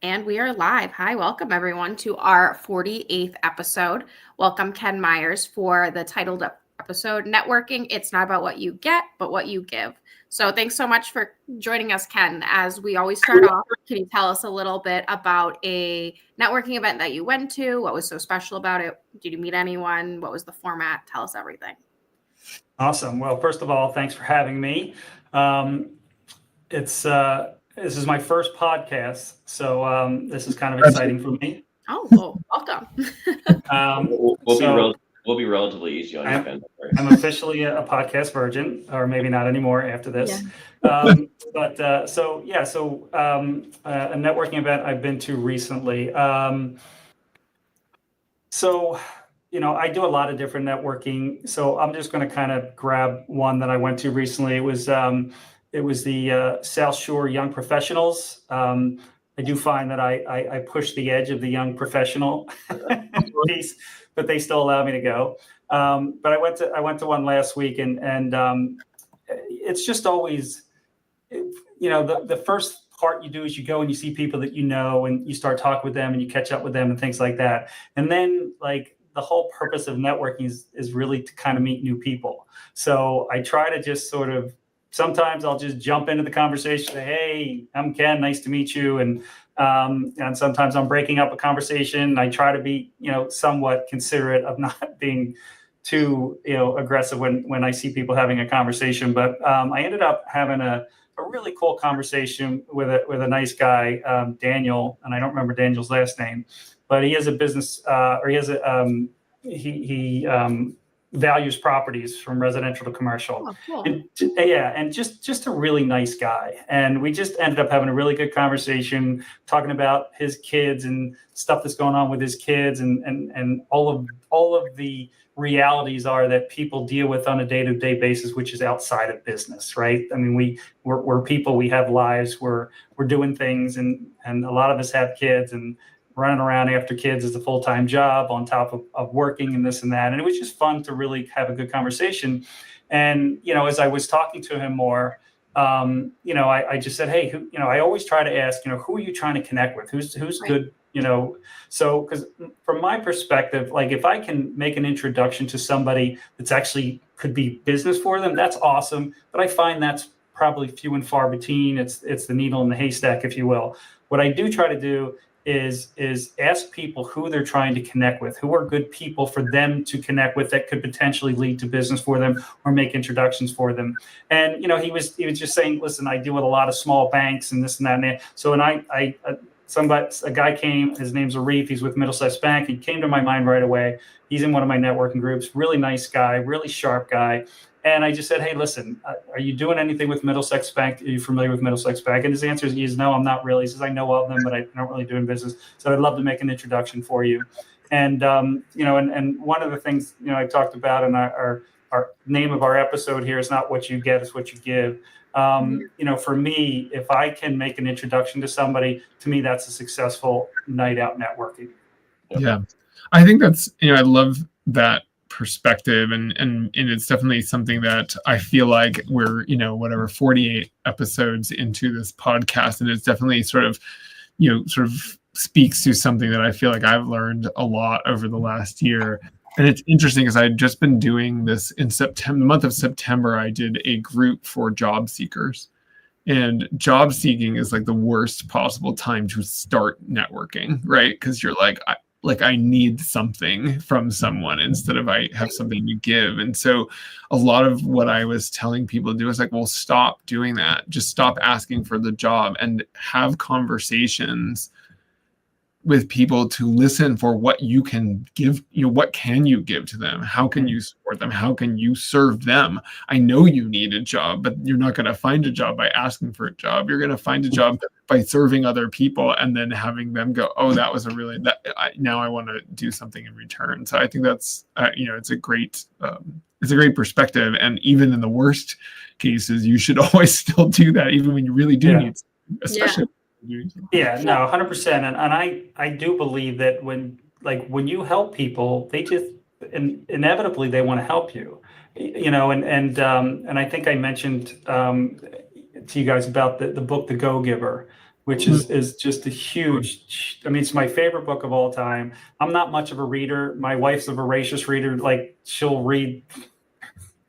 And we are live. Hi, welcome everyone to our 48th episode. Welcome Ken Meyers for the titled episode, Networking. It's not about what you get, but what you give. So thanks so much for joining us, Ken. As we always start off, can you tell us a little bit about a networking event that you went to? What was so special about it? Did you meet anyone? What was the format? Tell us everything. Awesome. Well, first of all, thanks for having me. This is my first podcast, so this is kind of exciting for me. Oh, well, welcome. We'll be relatively easy on you, Ben. I'm officially a podcast virgin, or maybe not anymore after this. Yeah. A networking event I've been to recently. I do a lot of different networking. So I'm just going to kind of grab one that I went to recently. It was the South Shore Young Professionals. I do find that I push the edge of the young professional piece, but they still allow me to go. But I went to one last week, and it's just always, the first part you do is you go and you see people that you know, and you start talking with them and you catch up with them and things like that. And then the whole purpose of networking is really to kind of meet new people. So I try to just sort of, sometimes I'll just jump into the conversation, say, hey, I'm Ken, nice to meet you. And sometimes I'm breaking up a conversation. I try to be, somewhat considerate of not being too, aggressive when I see people having a conversation. But I ended up having a really cool conversation with a nice guy, Daniel, and I don't remember Daniel's last name, but he has a business, he values properties from residential to commercial. Oh, cool. And just a really nice guy. And we just ended up having a really good conversation, talking about his kids and stuff that's going on with his kids, and all of the realities are that people deal with on a day-to-day basis, which is outside of business, right? I mean, we're people, we have lives, we're doing things, and a lot of us have kids, and running around after kids is a full-time job on top of working and this and that. And it was just fun to really have a good conversation. And, as I was talking to him more, I just said, hey, I always try to ask, who are you trying to connect with? Who's Right. good, so, because from my perspective, if I can make an introduction to somebody that's actually could be business for them, that's awesome. But I find that's probably few and far between. It's the needle in the haystack, if you will. What I do try to do is ask people who they're trying to connect with, who are good people for them to connect with that could potentially lead to business for them or make introductions for them. And he was just saying, listen, I deal with a lot of small banks and this and that and that. So a guy came, his name's Arif, he's with Middlesex Bank. He came to my mind right away. He's in one of my networking groups, really nice guy, really sharp guy. And I just said, hey, listen, are you doing anything with Middlesex Bank? Are you familiar with Middlesex Bank? And his answer is no, I'm not really. He says, I know of them, but I don't really do in business. So I'd love to make an introduction for you. And, and one of the things, I talked about in our name of our episode here is not what you get, it's what you give. For me, if I can make an introduction to somebody, to me, that's a successful night out networking. Yeah. I think that's, I love that perspective, and it's definitely something that I feel like we're 48 episodes into this podcast, and it's definitely sort of speaks to something that I feel like I've learned a lot over the last year. And it's interesting because I'd just been doing this in September, the month of September. I did a group for job seekers, and job seeking is like the worst possible time to start networking, right? Because you're I need something from someone instead of I have something to give. And so a lot of what I was telling people to do is well, stop doing that. Just stop asking for the job and have conversations with people to listen for what you can give, what can you give to them? How can you support them? How can you serve them? I know you need a job, but you're not going to find a job by asking for a job. You're going to find a job by serving other people and then having them go, oh, that was now I want to do something in return. So I think that's, it's a great perspective. And even in the worst cases, you should always still do that, even when you really do need something, especially. Yeah, no, 100%. And I do believe that when you help people, they just inevitably they want to help you, and I think I mentioned to you guys about the book, The Go-Giver. which is just a huge, I mean, it's my favorite book of all time. I'm not much of a reader. My wife's a voracious reader. Like, she'll read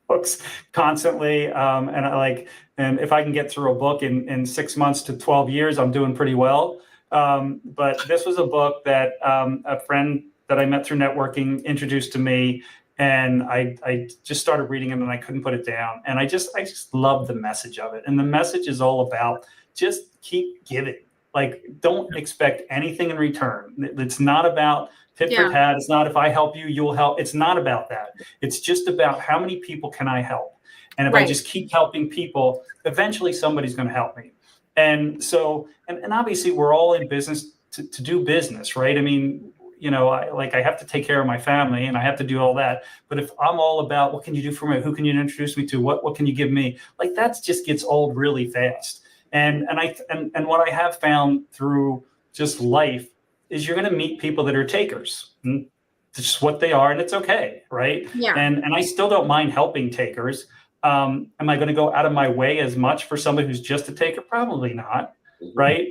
books constantly. And if I can get through a book in 6 months to 12 years, I'm doing pretty well. But this was a book that a friend that I met through networking introduced to me, and I just started reading it and I couldn't put it down. And I just love the message of it. And the message is all about just keep giving. Like, don't expect anything in return. It's not about tit for tat. It's not if I help you, you'll help. It's not about that. It's just about how many people can I help? And if I just keep helping people, eventually somebody's going to help me. And so, and obviously we're all in business to do business, right? I mean, you know, I have to take care of my family and I have to do all that. But if I'm all about what can you do for me? Who can you introduce me to? What can you give me? Like, that just gets old really fast. And what I have found through just life is you're going to meet people that are takers. It's just what they are, and it's okay, right? Yeah. And I still don't mind helping takers. Am I going to go out of my way as much for somebody who's just a taker? Probably not, right?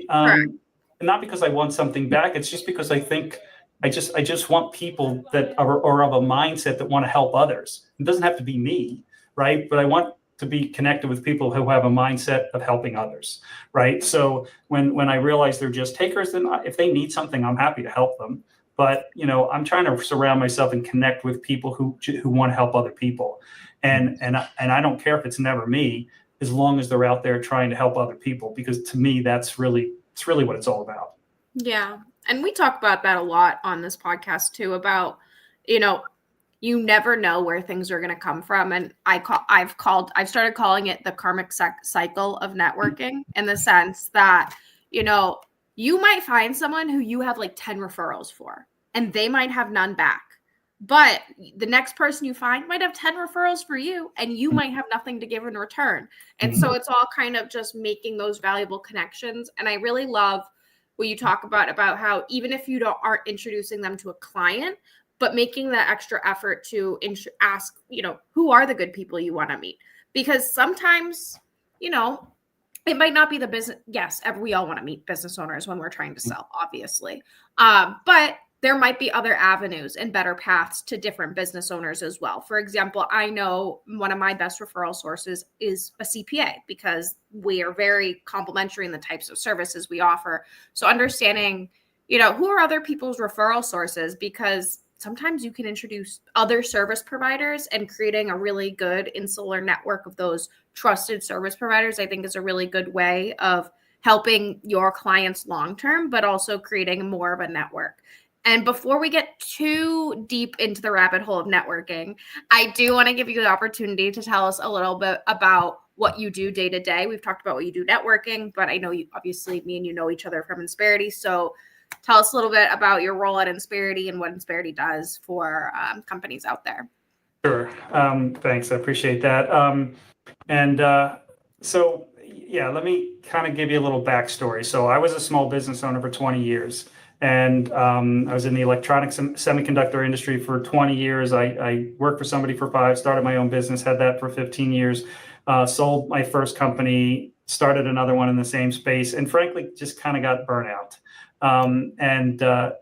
Not because I want something back. It's just because I think I just want people that are of a mindset that want to help others. It doesn't have to be me, right? But I want to be connected with people who have a mindset of helping others, right? So when I realize they're just takers, then if they need something, I'm happy to help them. But, you know, I'm trying to surround myself and connect with people who want to help other people. And I don't care if it's never me, as long as they're out there trying to help other people, because to me, it's really what it's all about. Yeah. And we talk about that a lot on this podcast too, about, you know, you never know where things are going to come from. And I've started calling it the karmic cycle of networking, in the sense that, you know, you might find someone who you have like 10 referrals for, and they might have none back. But the next person you find might have 10 referrals for you, and you might have nothing to give in return. And so it's all kind of just making those valuable connections. And I really love what you talk about how even if you aren't introducing them to a client, but making that extra effort to ask, you know, who are the good people you want to meet? Because sometimes, you know, it might not be the business. Yes, we all want to meet business owners when we're trying to sell, obviously. But there might be other avenues and better paths to different business owners as well. For example, I know one of my best referral sources is a CPA, because we are very complementary in the types of services we offer. So understanding, you know, who are other people's referral sources, because sometimes you can introduce other service providers, and creating a really good insular network of those trusted service providers, I think, is a really good way of helping your clients long-term, but also creating more of a network. And before we get too deep into the rabbit hole of networking, I do want to give you the opportunity to tell us a little bit about what you do day to day. We've talked about what you do networking, but I know you, obviously, me and you know each other from Insperity. So tell us a little bit about your role at Insperity and what Insperity does for companies out there. Sure. Thanks. I appreciate that. So, yeah, let me kind of give you a little backstory. So I was a small business owner for 20 years. And I was in the electronics and semiconductor industry for 20 years. I worked for somebody for 5, started my own business, had that for 15 years, sold my first company, started another one in the same space, and frankly, just kind of got burnout.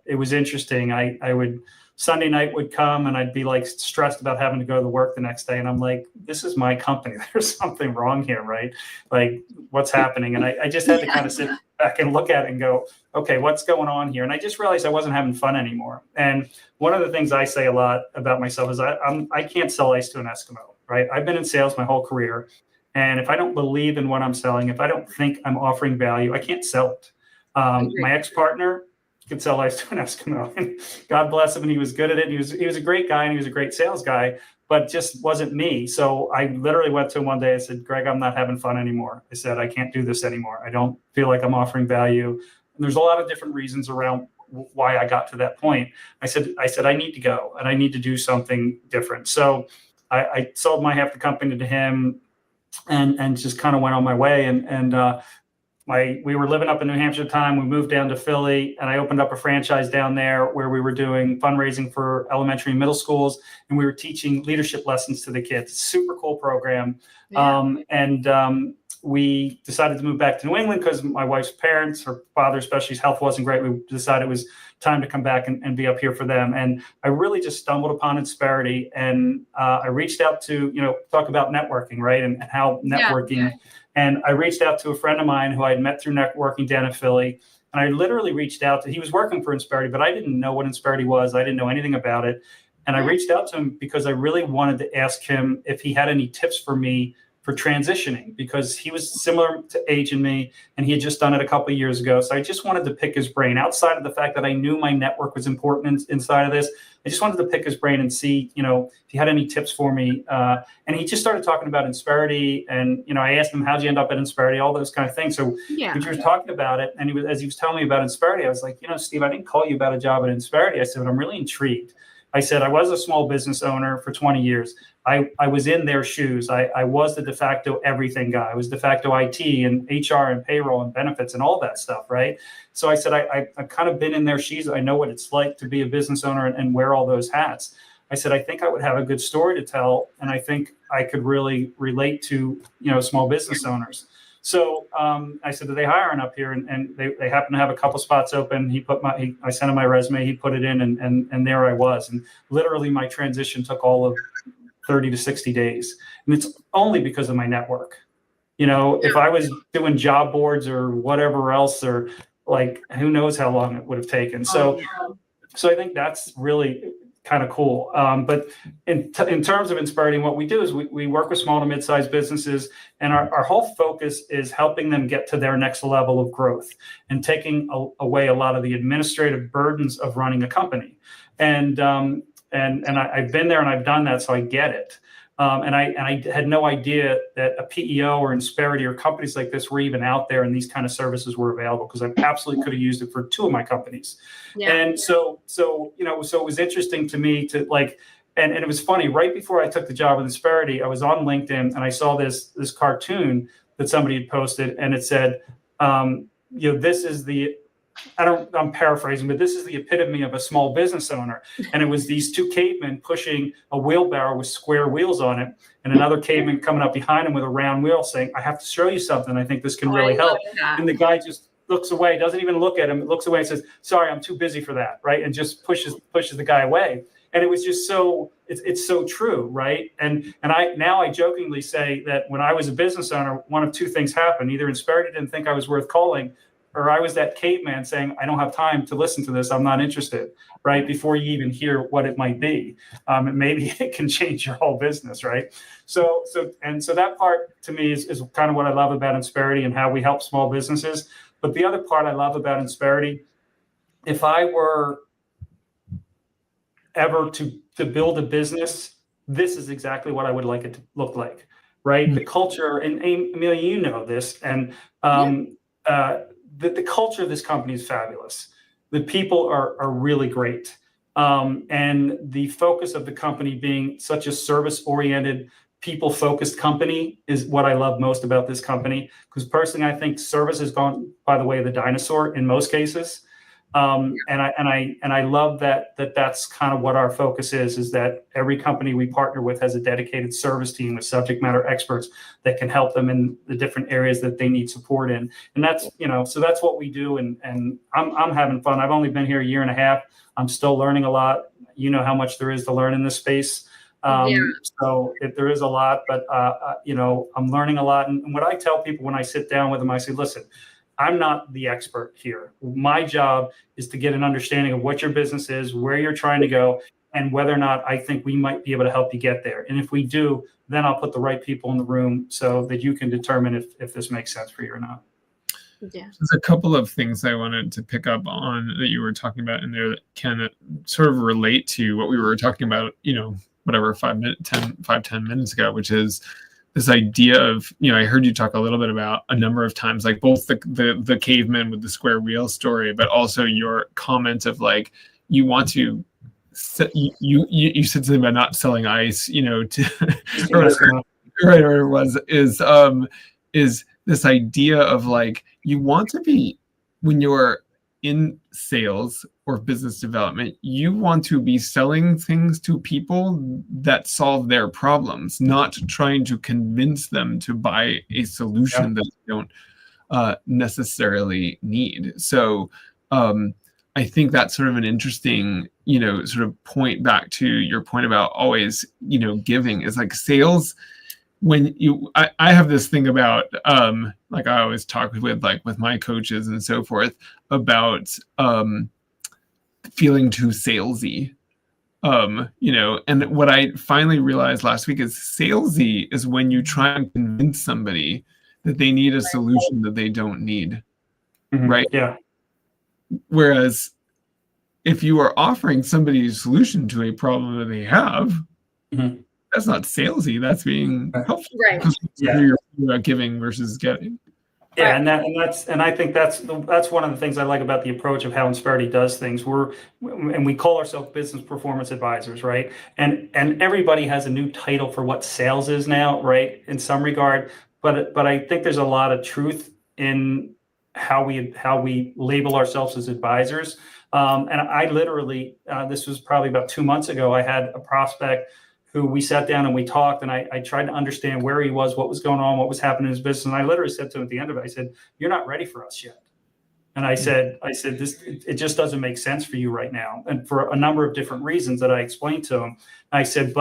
It was interesting. I would, Sunday night would come and I'd be like stressed about having to go to work the next day. And I'm like, this is my company. There's something wrong here, right? Like, what's happening? And I just had to kind of sit back and look at it and go, okay, what's going on here? And I just realized I wasn't having fun anymore. And one of the things I say a lot about myself is I can't sell ice to an Eskimo, right? I've been in sales my whole career. And if I don't believe in what I'm selling, if I don't think I'm offering value, I can't sell it. My ex-partner could sell ice to an Eskimo, and God bless him, and he was good at it. He was a great guy, and he was a great sales guy, but just wasn't me. So I literally went to him one day. I said, Greg, I'm not having fun anymore. I said, I can't do this anymore. I don't feel like I'm offering value. And there's a lot of different reasons around why I got to that point. I said, I need to go, and I need to do something different. So I sold my half the company to him, and just kind of went on my way. We were living up in New Hampshire at the time. We moved down to Philly, and I opened up a franchise down there where we were doing fundraising for elementary and middle schools, and we were teaching leadership lessons to the kids. Super cool program. Yeah. we decided to move back to New England because my wife's parents, her father especially, his health wasn't great. We decided it was time to come back and be up here for them. And I really just stumbled upon Insperity, and I reached out to, talk about networking, right? And how networking. Yeah. And I reached out to a friend of mine who I had met through networking down in Philly. And I literally reached out to, he was working for Insperity, but I didn't know what Insperity was. I didn't know anything about it. And I reached out to him because I really wanted to ask him if he had any tips for me for transitioning, because he was similar to age in me and he had just done it a couple of years ago. So I just wanted to pick his brain outside of the fact that I knew my network was important inside of this. I just wanted to pick his brain and see, if he had any tips for me. And he just started talking about Insperity, and, I asked him, how'd you end up at Insperity, all those kind of things. So when you were talking about it, and as he was telling me about Insperity, I was like, Steve, I didn't call you about a job at Insperity. I said, but I'm really intrigued. I said, I was a small business owner for 20 years. I was in their shoes. I was the de facto everything guy. I was de facto IT and HR and payroll and benefits and all that stuff, right? So I said, I've kind of been in their shoes. I know what it's like to be a business owner and wear all those hats. I said, I think I would have a good story to tell, and I think I could really relate to, small business owners. So I said, do they hiring up here? And they happen to have a couple spots open. I sent him my resume. He put it in, and there I was. And literally my transition took all of 30 to 60 days. And it's only because of my network. If I was doing job boards or whatever else, or like, who knows how long it would have taken. So I think that's really kind of cool. But in terms of Insperity, what we do is we work with small to mid-sized businesses, and our whole focus is helping them get to their next level of growth and taking away a lot of the administrative burdens of running a company. And I've been there and I've done that, so I get it. And I had no idea that a PEO or Insperity or companies like this were even out there and these kind of services were available, because I absolutely could have used it for 2 of my companies. Yeah. And so it was interesting to me to and it was funny, right before I took the job with Insperity, I was on LinkedIn and I saw this cartoon that somebody had posted, and it said, this is I'm paraphrasing, but this is the epitome of a small business owner. And it was these 2 cavemen pushing a wheelbarrow with square wheels on it, and another caveman coming up behind him with a round wheel saying, I have to show you something. I think this can really help. And the guy just looks away, doesn't even look at him, looks away and says, sorry, I'm too busy for that. Right. And just pushes the guy away. And it was just it's so true. Right. And I jokingly say that when I was a business owner, one of 2 things happened. Either Insperity didn't think I was worth calling, or I was that caveman saying, I don't have time to listen to this. I'm not interested, right? Before you even hear what it might be. And maybe it can change your whole business, right? So that part to me is kind of what I love about Insperity and how we help small businesses. But the other part I love about Insperity, if I were ever to build a business, this is exactly what I would like it to look like, right? Mm-hmm. The culture, and Amelia, you know this, and the culture of this company is fabulous. The people are really great. And the focus of the company being such a service-oriented, people-focused company is what I love most about this company. Because personally, I think service has gone by the way of the dinosaur in most cases. And I love that's kind of what our focus is that every company we partner with has a dedicated service team with subject matter experts that can help them in the different areas that they need support in. And that's, so that's what we do. And I'm having fun. I've only been here a year and a half. I'm still learning a lot. You know how much there is to learn in this space. So there is a lot, but I'm learning a lot. And what I tell people when I sit down with them, I say, listen, I'm not the expert here. My job is to get an understanding of what your business is, where you're trying to go, and whether or not I think we might be able to help you get there. And if we do, then I'll put the right people in the room so that you can determine if this makes sense for you or not. Yeah. There's a couple of things I wanted to pick up on that you were talking about in there that can sort of relate to what we were talking about, 10 minutes ago, which is this idea of, I heard you talk a little bit about a number of times, like both the caveman with the square wheel story, but also your comment of you want to, you said something about not selling ice, is this idea of you want to be, when you're in sales or business development, you want to be selling things to people that solve their problems, not trying to convince them to buy a solution that they don't necessarily need. So I think that's sort of an interesting, sort of point back to your point about always, giving is like sales. When I have this thing about, like I always talk with my coaches and so forth about feeling too salesy, and what I finally realized last week is salesy is when you try and convince somebody that they need a solution that they don't need, right? Yeah. Whereas if you are offering somebody a solution to a problem that they have, that's not salesy. That's being helpful. Right. You're about giving versus getting. Yeah, and I think that's one of the things I like about the approach of how Insperity does things. We call ourselves business performance advisors, right? And everybody has a new title for what sales is now, right? In some regard, but I think there's a lot of truth in how we label ourselves as advisors. And I literally, this was probably about 2 months ago, I had a prospect who we sat down and we talked, and I tried to understand where he was, what was going on, what was happening in his business. And I literally said to him at the end of it, I said, "You're not ready for us yet." And I said, it just doesn't make sense for you right now. And for a number of different reasons that I explained to him. I said,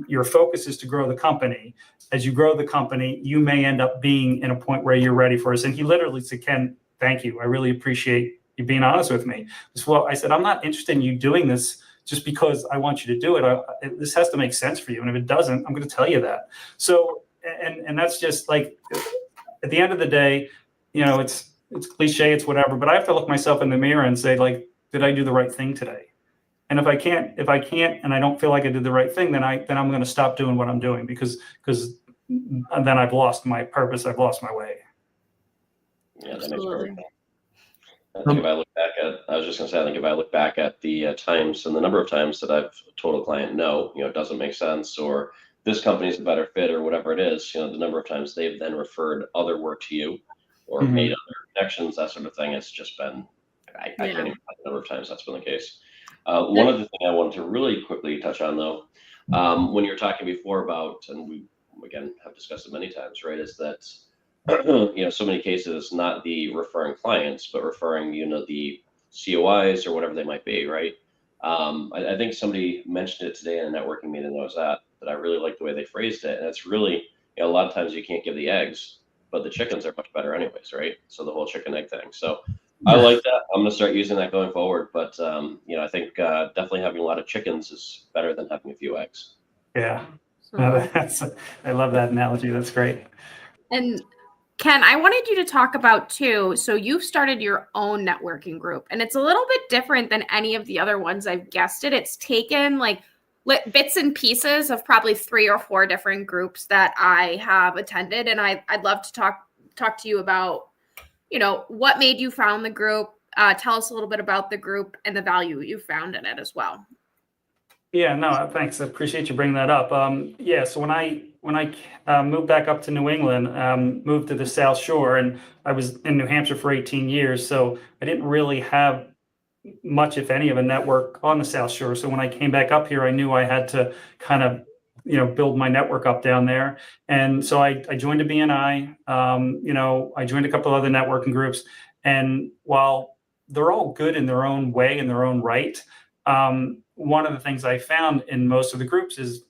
your focus is to grow the company. As you grow the company, you may end up being in a point where you're ready for us. And he literally said, "Ken, thank you. I really appreciate you being honest with me." Well, I said, "I'm not interested in you doing this just because I want you to do it. This has to make sense for you. And if it doesn't, I'm going to tell you that." So, and that's just like, at the end of the day, it's cliche, it's whatever, but I have to look myself in the mirror and say, like, did I do the right thing today? And if I can't, and I don't feel like I did the right thing, then I'm going to stop doing what I'm doing because then I've lost my purpose. I've lost my way. Yeah, that makes perfect sense. I think if I look back at the times and the number of times that I've told a client, no, it doesn't make sense, or this company's a better fit, or whatever it is, the number of times they've then referred other work to you or made other connections, that sort of thing. It's just been, I can't even count the number of times that's been the case. One other thing I wanted to really quickly touch on, though, when you were talking before about, and we, again, have discussed it many times, right, is that so many cases, not the referring clients, but referring, the COIs or whatever they might be, right? I think somebody mentioned it today in a networking meeting that I was at, that I really like the way they phrased it. And it's really, a lot of times you can't give the eggs, but the chickens are much better anyways, right? So the whole chicken egg thing. So I like that. I'm going to start using that going forward. But, I think definitely having a lot of chickens is better than having a few eggs. Yeah. No, I love that analogy. That's great. And Ken, I wanted you to talk about too. So you've started your own networking group, and it's a little bit different than any of the other ones I've guested. It's taken like bits and pieces of probably 3 or 4 different groups that I have attended. And I'd love to talk to you about, what made you found the group. Tell us a little bit about the group and the value you found in it as well. Yeah, no, thanks. I appreciate you bringing that up. So when I moved back up to New England, moved to the South Shore, and I was in New Hampshire for 18 years, so I didn't really have much, if any, of a network on the South Shore. So when I came back up here, I knew I had to kind of, build my network up down there. And so I joined a BNI, I joined a couple other networking groups. And while they're all good in their own way, in their own right, one of the things I found in most of the groups is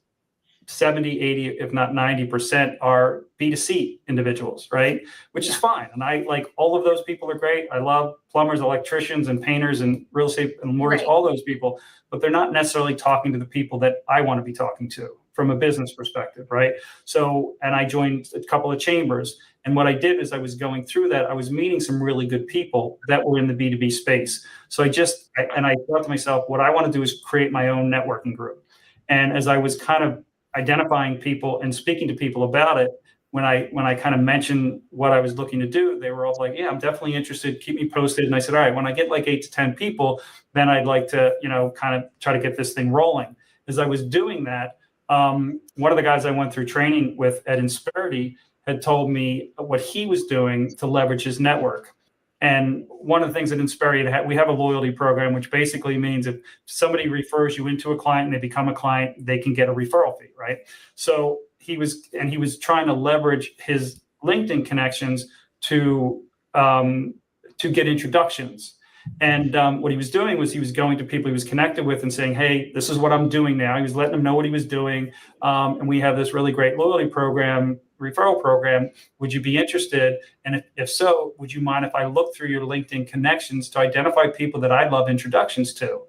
70, 80, if not 90% are B2C individuals, right? Which is fine. And I like all of those people are great. I love plumbers, electricians, and painters, and real estate and mortgage, all those people, but they're not necessarily talking to the people that I want to be talking to from a business perspective, right? So, and I joined a couple of chambers. And what I did is I was going through that. I was meeting some really good people that were in the B2B space. So I thought to myself, what I want to do is create my own networking group. And as I was kind of identifying people and speaking to people about it, when I kind of mentioned what I was looking to do, they were all like, "Yeah, I'm definitely interested. Keep me posted." And I said, "All right, when I get like 8 to 10 people, then I'd like to, kind of try to get this thing rolling." As I was doing that, one of the guys I went through training with at Insperity had told me what he was doing to leverage his network. And one of the things at Insperity, we have a loyalty program, which basically means if somebody refers you into a client and they become a client, they can get a referral fee, right? So he was trying to leverage his LinkedIn connections to get introductions. And what he was doing was he was going to people he was connected with and saying, hey, this is what I'm doing now. He was letting them know what he was doing. And we have this really great loyalty program, referral program. Would you be interested? And if so, would you mind if I look through your LinkedIn connections to identify people that I'd love introductions to?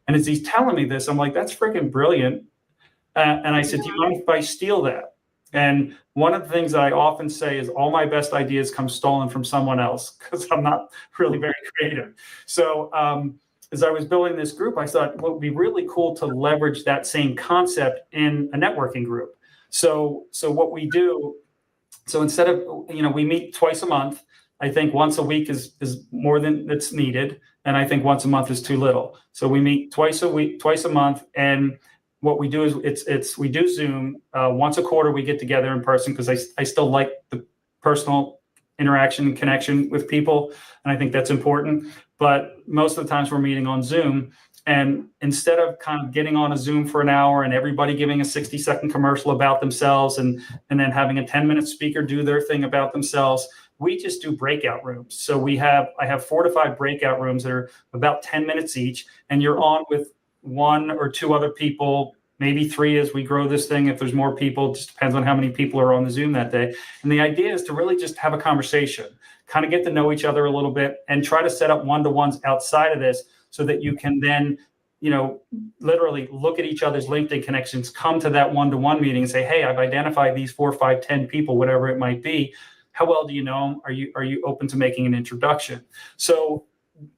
And as he's telling me this, I'm like, that's freaking brilliant. And I said, do you mind if I steal that? And one of the things I often say is all my best ideas come stolen from someone else because I'm not really very creative. So as I was building this group, I thought what would be really cool to leverage that same concept in a networking group. So what we do, so instead of, we meet twice a month. I think once a week is more than that's needed. And I think once a month is too little. So we meet twice a month. And what we do is we do Zoom once a quarter. We get together in person because I still like the personal interaction and connection with people, and I think that's important. But most of the times we're meeting on Zoom, and instead of kind of getting on a Zoom for an hour and everybody giving a 60-second commercial about themselves and then having a 10-minute speaker do their thing about themselves, we just do breakout rooms. So I have 4 to 5 breakout rooms that are about 10 minutes each, and you're on with 1 or 2 other people, maybe 3 as we grow this thing. If there's more people, it just depends on how many people are on the Zoom that day. And the idea is to really just have a conversation, kind of get to know each other a little bit, and try to set up one-to-ones outside of this so that you can then, literally look at each other's LinkedIn connections, come to that one-to-one meeting and say, hey, I've identified these 4, 5, 10 people, whatever it might be. How well do you know them? Are you open to making an introduction? So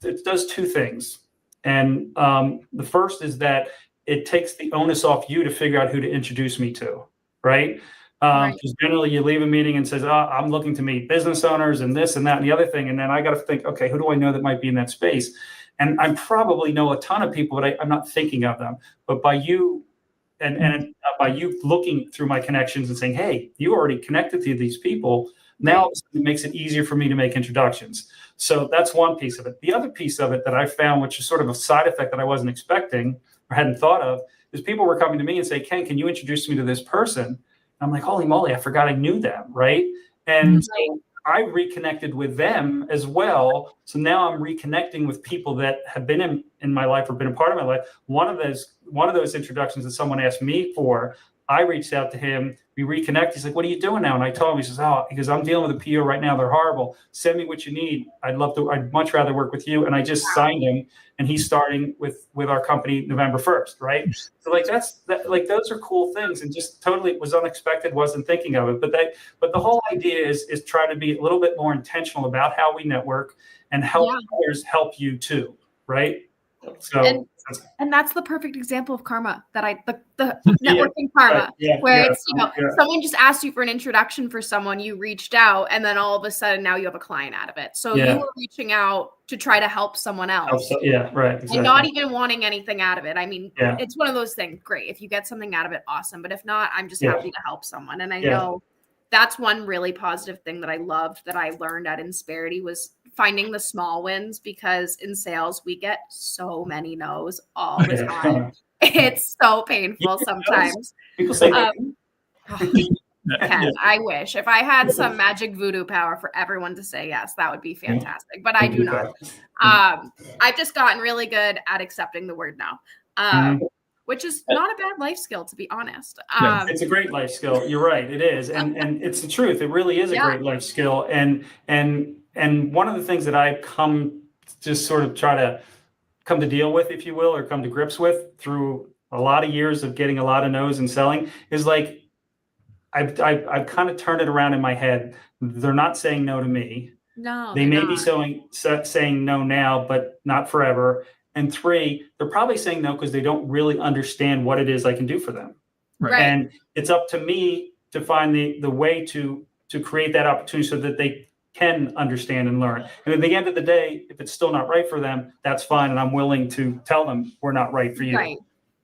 it does 2 things. And the first is that it takes the onus off you to figure out who to introduce me to, right? Because generally you leave a meeting and says, I'm looking to meet business owners and this and that and the other thing. And then I got to think, okay, who do I know that might be in that space? And I probably know a ton of people, but I'm not thinking of them. But by you and by you looking through my connections and saying, hey, you already connected to these people, now it makes it easier for me to make introductions. So that's one piece of it. The other piece of it that I found, which is sort of a side effect that I wasn't expecting or hadn't thought of, is people were coming to me and say, Ken, can you introduce me to this person? And I'm like, holy moly, I forgot I knew them, right? And so I reconnected with them as well. So now I'm reconnecting with people that have been in my life or been a part of my life. One of those introductions that someone asked me for, I reached out to him. We reconnect. He's like, what are you doing now? And I told him, he says, I'm dealing with a PO right now. They're horrible. Send me what you need. I'd much rather work with you. And I just signed him, and he's starting with our company November 1st. Right. So those are cool things, and just totally was unexpected. Wasn't thinking of it, but the whole idea is try to be a little bit more intentional about how we network and help others help you too. Right. So, and that's the perfect example of karma the networking karma, where it's, someone just asked you for an introduction for someone, you reached out, and then all of a sudden now you have a client out of it. So you were reaching out to try to help someone else. Exactly. And not even wanting anything out of it. I mean, it's one of those things. Great. If you get something out of it, awesome. But if not, I'm just happy to help someone. And I know that's one really positive thing that I loved that I learned at Insperity was finding the small wins, because in sales we get so many no's all the time. It's so painful sometimes. People say Ken, I wish if I had some magic voodoo power for everyone to say yes, that would be fantastic. But I do not. I've just gotten really good at accepting the word no. Which is not a bad life skill, to be honest. It's a great life skill. You're right. It is. And it's the truth. It really is a great life skill. And one of the things that I've come to sort of try to come to deal with, if you will, or come to grips with through a lot of years of getting a lot of no's and selling is like, I've kind of turned it around in my head. They're not saying no to me. No, they may be saying no now, but not forever. And 3, they're probably saying no because they don't really understand what it is I can do for them. Right. And it's up to me to find the way to create that opportunity so that they can understand and learn. And at the end of the day, if it's still not right for them, that's fine. And I'm willing to tell them we're not right for you. Right.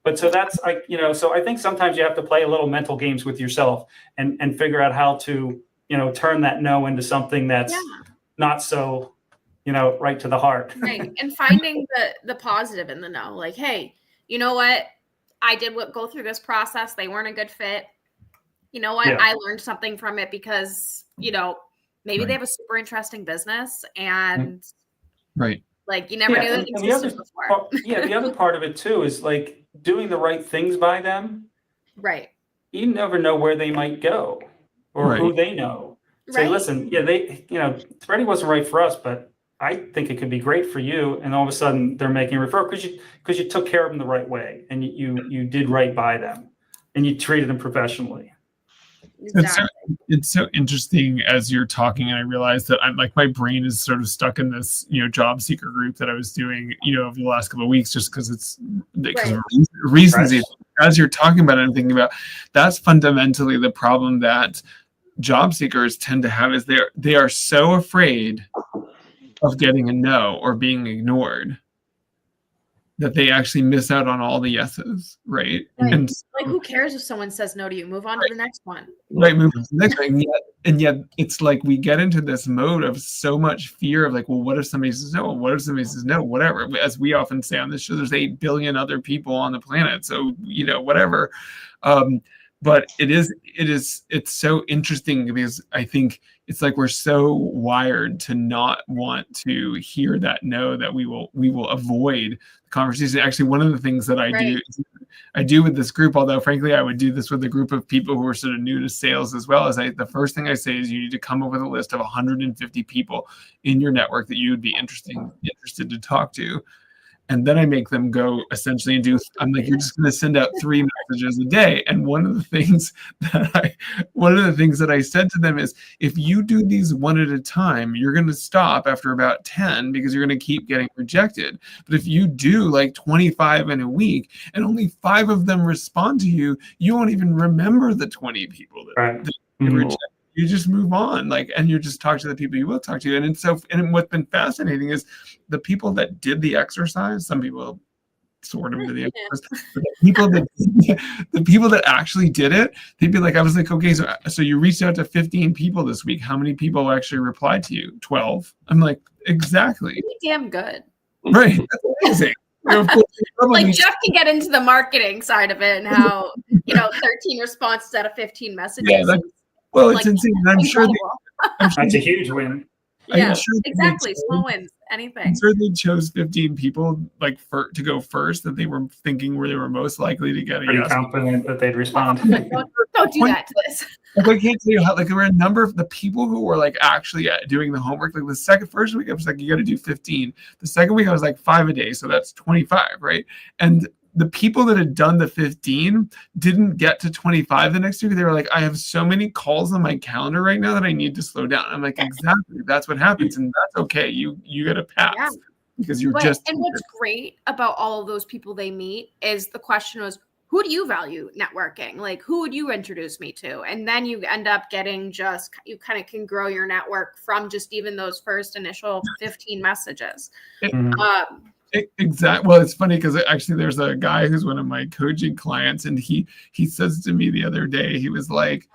But so that's so I think sometimes you have to play a little mental games with yourself and figure out how to, turn that no into something that's not so, right to the heart. Right. And finding the positive in the no, like, hey, you know what? I did go through this process. They weren't a good fit. You know what? Yeah. I learned something from it because, maybe they have a super interesting business and right. like you never knew that existed before. The other part of it too is like doing the right things by them. Right. You never know where they might go or who they know. Say, listen, Insperity wasn't right for us, but I think it could be great for you. And all of a sudden they're making a referral because you took care of them the right way and you did right by them and you treated them professionally. Exactly. It's so interesting as you're talking, and I realized that I'm like my brain is sort of stuck in this job seeker group that I was doing over the last couple of weeks, just because of reasons. Right. As you're talking about it, I'm thinking about that's fundamentally the problem that job seekers tend to have is they are so afraid of getting a no or being ignored that they actually miss out on all the yeses, right? And like, who cares if someone says no to you? Move on to the next one. Right, move on to the next one. And yet it's like we get into this mode of so much fear of like, well, what if somebody says no? What if somebody says no? Whatever. As we often say on this show, there's 8 billion other people on the planet, so whatever. But it's so interesting because I think it's like we're so wired to not want to hear that no, that we will avoid the conversation. Actually, one of the things that I do with this group, although frankly I would do this with a group of people who are sort of new to sales as well, is the first thing I say is you need to come up with a list of 150 people in your network that you would be interested to talk to. And then I make them go essentially and I'm like, you're just going to send out 3 messages a day. And one of the things that I said to them is, if you do these one at a time, you're going to stop after about 10 because you're going to keep getting rejected. But if you do like 25 in a week and only 5 of them respond to you, you won't even remember the 20 people that you rejected. You just move on, and you just talk to the people you will talk to. And what's been fascinating is the people that did the exercise. Some people sort of did the exercise, but the people that actually did it, they'd be like, I was like, okay, so you reached out to 15 people this week. How many people actually replied to you? 12. I'm like, exactly. Pretty damn good. Right. That's amazing. Like Jeff can get into the marketing side of it and how 13 responses out of 15 messages. Yeah, well, it's insane. I'm sure that's a huge win. Yeah, exactly. Small wins, anything. I'm sure they chose 15 people to go first that they were thinking where they were most likely to get a Pretty yes. confident that they'd respond. Don't do that to this. I can't tell you how there were a number of the people who were actually doing the homework. Like the first week I was like, you got to do 15. The second week I was like 5 a day, so that's 25, right? And the people that had done the 15 didn't get to 25 the next week. They were like, I have so many calls on my calendar right now that I need to slow down. I'm like, exactly. That's what happens. And that's okay. You get a pass because you're just. And what's great about all of those people they meet is the question was, who do you value networking? Like, who would you introduce me to? And then you end up getting you kind of can grow your network from just even those first initial 15 messages. Exactly. Well, it's funny because actually there's a guy who's one of my coaching clients, and he says to me the other day, he was like,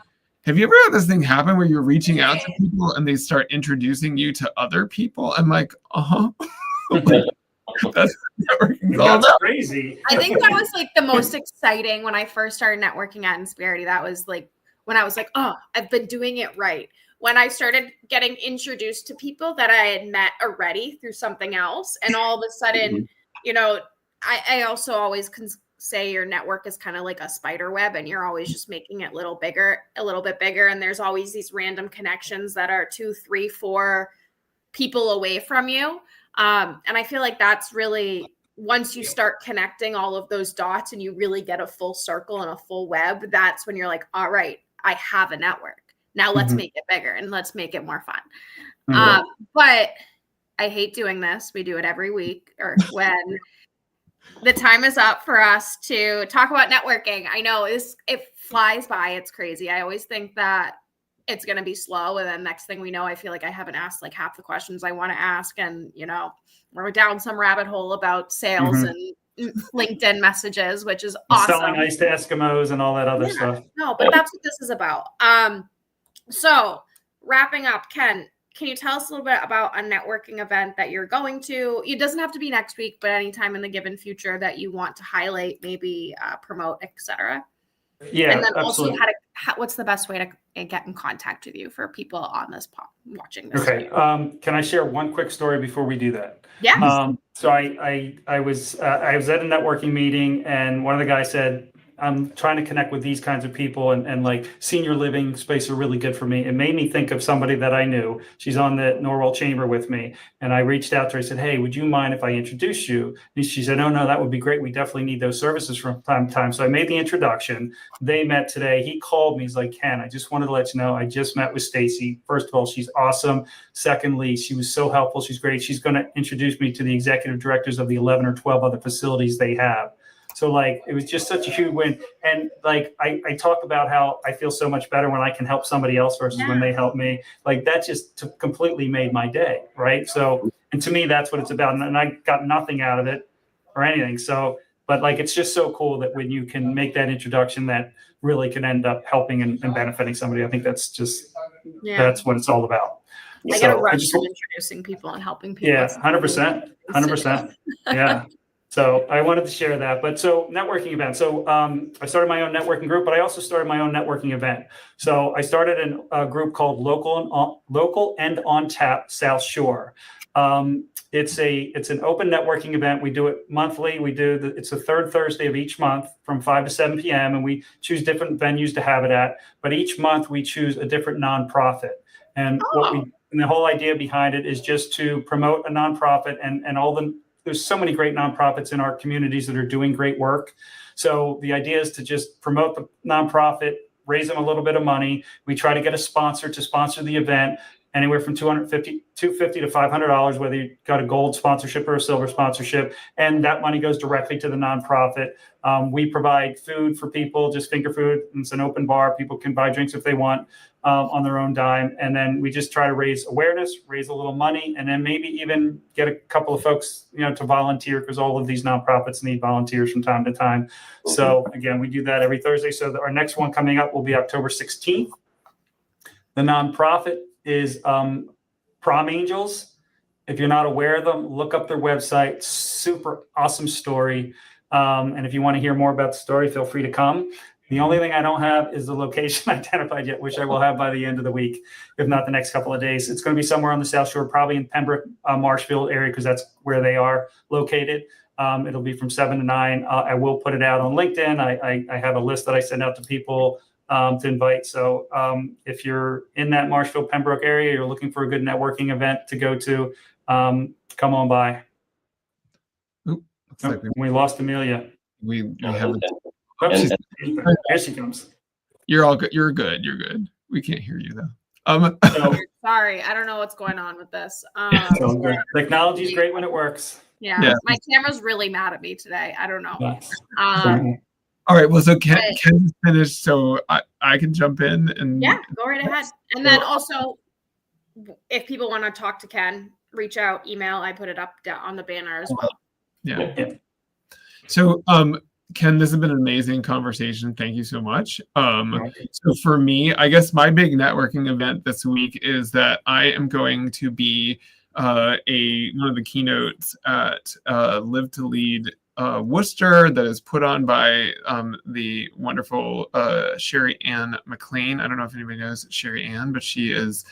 have you ever had this thing happen where you're reaching out to people and they start introducing you to other people? I'm like, that's crazy. I think that was the most exciting when I first started networking at Insperity. That was when I was like, oh, I've been doing it right. When I started getting introduced to people that I had met already through something else. And all of a sudden, I also always say your network is kind of like a spider web and you're always just making it a little bit bigger. And there's always these random connections that are 2, 3, 4 people away from you. And I feel like that's really, once you start connecting all of those dots and you really get a full circle and a full web, that's when you're like, all right, I have a network. Now let's make it bigger and let's make it more fun. But I hate doing this. We do it every week or when the time is up for us to talk about networking. I know it flies by. It's crazy. I always think that it's going to be slow. And then next thing we know, I feel like I haven't asked half the questions I want to ask. And, we're down some rabbit hole about sales and LinkedIn messages, which is awesome. Selling ice to Eskimos and all that other stuff. No, but that's what this is about. So wrapping up, Ken, can you tell us a little bit about a networking event that you're going to? It doesn't have to be next week, but anytime in the given future that you want to highlight, maybe promote, etc. Yeah, and then absolutely. also what's the best way to get in contact with you for people on this watching this? Okay. Can I share one quick story before we do that? Yeah. So I was at a networking meeting, and one of the guys said, I'm trying to connect with these kinds of people, and like senior living space are really good for me. It made me think of somebody that I knew. She's on the Norwell Chamber with me. And I reached out to her. I said, hey, would you mind if I introduce you? And she said, oh, no, that would be great. We definitely need those services from time to time. So I made the introduction. They met today. He called me. He's like, Ken, I just wanted to let you know, I just met with Stacy. First of all, she's awesome. Secondly, she was so helpful. She's great. She's going to introduce me to the executive directors of the 11 or 12 other facilities they have. So like, it was just such a huge win. And like, I talk about how I feel so much better when I can help somebody else versus when they help me. Like that just completely made my day. Right. So, and to me, that's what it's about. And I got nothing out of it or anything. So, but like, it's just so cool that when you can make that introduction that really can end up helping and benefiting somebody. I think that's just, that's what it's all about. I get a rush from introducing people and helping people. Yeah, 100%. 100%. Yeah. So I wanted to share that. But so networking event. So I started my own networking group, but I also started my own networking event. So I started a group called Local and On Tap South Shore. It's an open networking event. We do it monthly. It's the third Thursday of each month from 5 to 7 p.m. And we choose different venues to have it at. But each month we choose a different nonprofit. And and the whole idea behind it is just to promote a nonprofit and there's so many great nonprofits in our communities that are doing great work. So the idea is to just promote the nonprofit, raise them a little bit of money. We try to get a sponsor to sponsor the event, anywhere from $250 to $500, whether you got a gold sponsorship or a silver sponsorship, and that money goes directly to the nonprofit. We provide food for people, just finger food. It's an open bar. People can buy drinks if they want on their own dime. And then we just try to raise awareness, raise a little money, and then maybe even get a couple of folks, to volunteer, because all of these nonprofits need volunteers from time to time. So again, we do that every Thursday. So our next one coming up will be October 16th. The nonprofit is Prom Angels. If you're not aware of them, look up their website. Super awesome story. And if you want to hear more about the story, feel free to come. The only thing I don't have is the location identified yet, which I will have by the end of the week, if not the next couple of days. It's going to be somewhere on the South Shore, probably in Pembroke, Marshfield area, because that's where they are located. It'll be from 7 to 9. I will put it out on LinkedIn. I have a list that I send out to people to invite. So if you're in that Marshfield, Pembroke area, you're looking for a good networking event to go to, come on by. Looks like we lost Amelia. We have Here she comes. You're all good. You're good. You're good. We can't hear you though. Sorry, I don't know what's going on with this. Technology is great when it works. Yeah, my camera's really mad at me today. I don't know. All right. Well, so Ken finished, so I can jump in and go right ahead. And then also, if people want to talk to Ken, reach out, email. I put it up on the banner as well. Yeah. So, Ken, this has been an amazing conversation. Thank you so much. So for me, I guess my big networking event this week is that I am going to be one of the keynotes at Live to Lead Worcester that is put on by the wonderful Sherry Ann McLean. I don't know if anybody knows Sherry Ann, but she is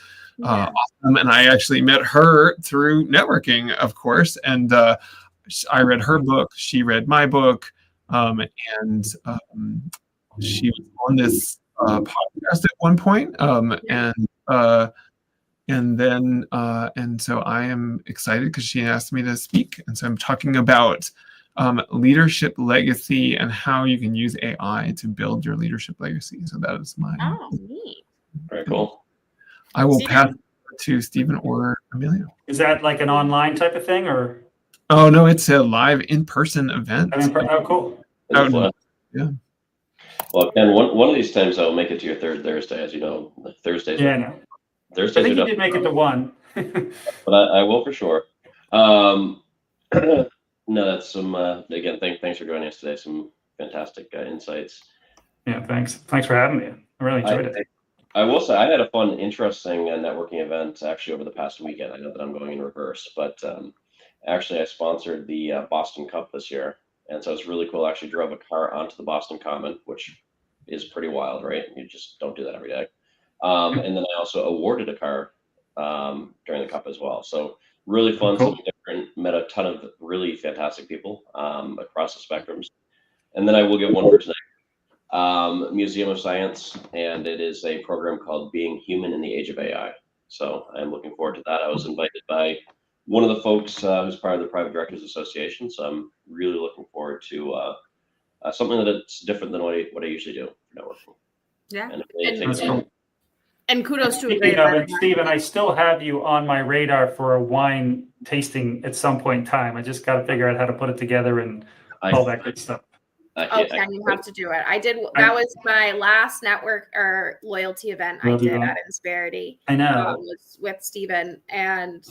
awesome. And I actually met her through networking, of course. And I read her book. She read my book. And she was on this podcast at one point. And so I am excited because she asked me to speak. And so I'm talking about leadership legacy and how you can use AI to build your leadership legacy. So that is my. Oh, neat. Very cool. I will pass it to Stephen or Amelia. Is that like an online type of thing, or? Oh no, it's a live in-person event. Oh, cool. Yeah. Well, Ken, one of these times I'll make it to your third Thursday, as you know. Thursdays. Yeah, no. Thursdays. I think you did make it to one. But I will for sure. No, that's some. Again, thanks for joining us today. Some fantastic insights. Yeah, thanks. Thanks for having me. I really enjoyed it. I will say I had a fun, interesting networking event actually over the past weekend. I know that I'm going in reverse, but actually I sponsored the Boston Cup this year. And so it's really cool. I actually drove a car onto the Boston Common, which is pretty wild, right? You just don't do that every day. And then I also awarded a car during the Cup as well. So really fun, Cool. something different, met a ton of really fantastic people across the spectrums. And then I will give one for tonight. Museum of Science, and it is a program called Being Human in the Age of AI. So I'm looking forward to that. I was invited by one of the folks who's part of the Private Directors Association, so I'm really looking forward to something that's different than what I usually do for networking. Yeah. And kudos to a Speaking great of event. it, Stephen, I still have you on my radar for a wine tasting at some point in time. I just got to figure out how to put it together and all that good stuff. Ken, you have to do it. I did. That was my last network or loyalty event I did at Insperity. I know. Was with Stephen, and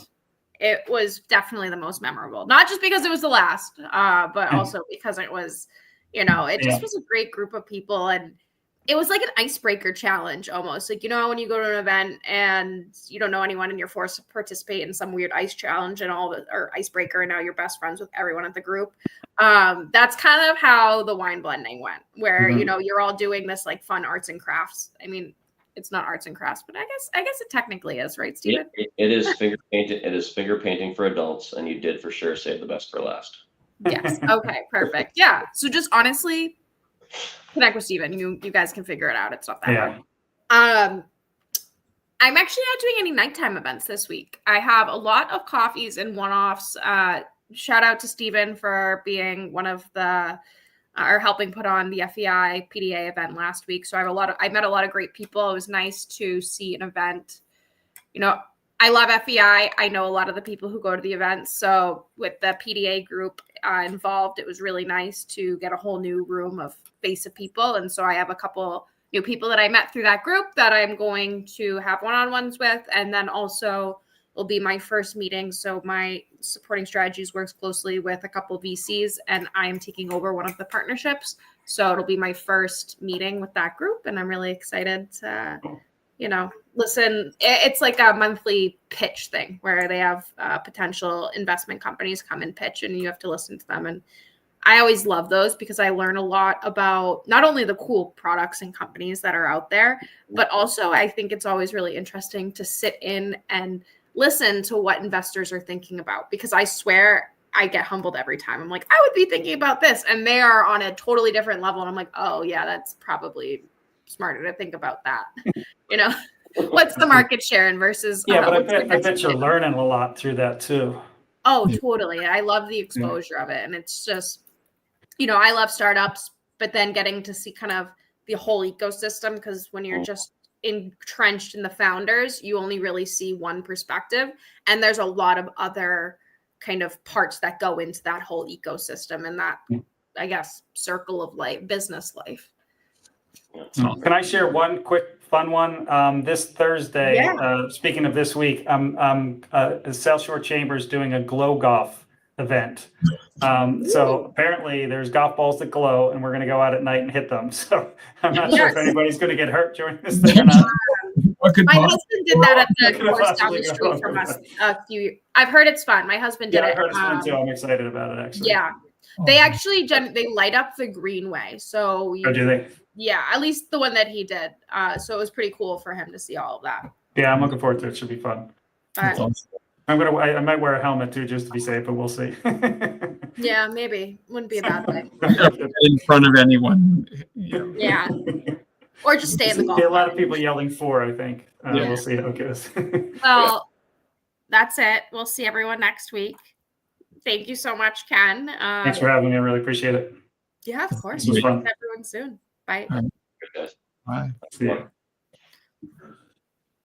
it was definitely the most memorable. Not just because it was the last, but also because it was, it just was a great group of people, and it was like an icebreaker challenge almost. Like, when you go to an event and you don't know anyone and you're forced to participate in some weird ice challenge or icebreaker, and now you're best friends with everyone at the group. That's kind of how the wine blending went, where, you're all doing this like fun arts and crafts. I mean, it's not arts and crafts, but I guess it technically is, right, Stephen? It is finger painting. It is finger painting for adults, and you did for sure save the best for last. Yes. Okay, perfect. Yeah. So just honestly, connect with Stephen. You guys can figure it out. It's not that hard. I'm actually not doing any nighttime events this week. I have a lot of coffees and one-offs. Shout out to Stephen for being one of the or helping put on the FEI PDA event last week. So I met a lot of great people. It was nice to see an event. I love FEI. I know a lot of the people who go to the events. So with the PDA group involved, it was really nice to get a whole new room of face of people. And so I have a couple new people that I met through that group that I'm going to have one-on-ones with. And then also will be my first meeting. So my supporting strategies works closely with a couple of VCs, and I am taking over one of the partnerships. So it'll be my first meeting with that group. And I'm really excited to, listen. It's like a monthly pitch thing where they have potential investment companies come and pitch, and you have to listen to them. And I always love those because I learn a lot about not only the cool products and companies that are out there, but also I think it's always really interesting to sit in and listen to what investors are thinking about, because I swear I get humbled every time. I'm like, I would be thinking about this, and they are on a totally different level. And I'm like, oh yeah, that's probably smarter to think about that. What's the market share and versus but I bet you're learning a lot through that too. Oh, totally. I love the exposure of it. And it's just, I love startups, but then getting to see kind of the whole ecosystem, because when you're just entrenched in the founders, you only really see one perspective. And there's a lot of other kind of parts that go into that whole ecosystem and that, I guess, circle of life, business life. Can I share one quick fun one? This Thursday, speaking of this week, South Shore Chambers doing a glow golf event. So apparently there's golf balls that glow, and we're going to go out at night and hit them. So I'm not sure if anybody's going to get hurt during this thing or not. My husband did that at the course down the street from us I've heard it's fun. My husband did it. I heard it's fun too. I'm excited about it, actually. Yeah. They actually they light up the greenway. So do they? Yeah, at least the one that he did. So it was pretty cool for him to see all of that. Yeah, I'm looking forward to it. It should be fun. Awesome. I might wear a helmet too, just to be safe, but we'll see. Yeah, maybe. Wouldn't be a bad thing. In front of anyone. Yeah. Or just stay in the golf. A lot of people yelling for, I think. We'll see how it goes. Well, that's it. We'll see everyone next week. Thank you so much, Ken. Thanks for having me. I really appreciate it. Yeah, of course. It was fun. See everyone soon. Bye. Bye. See you.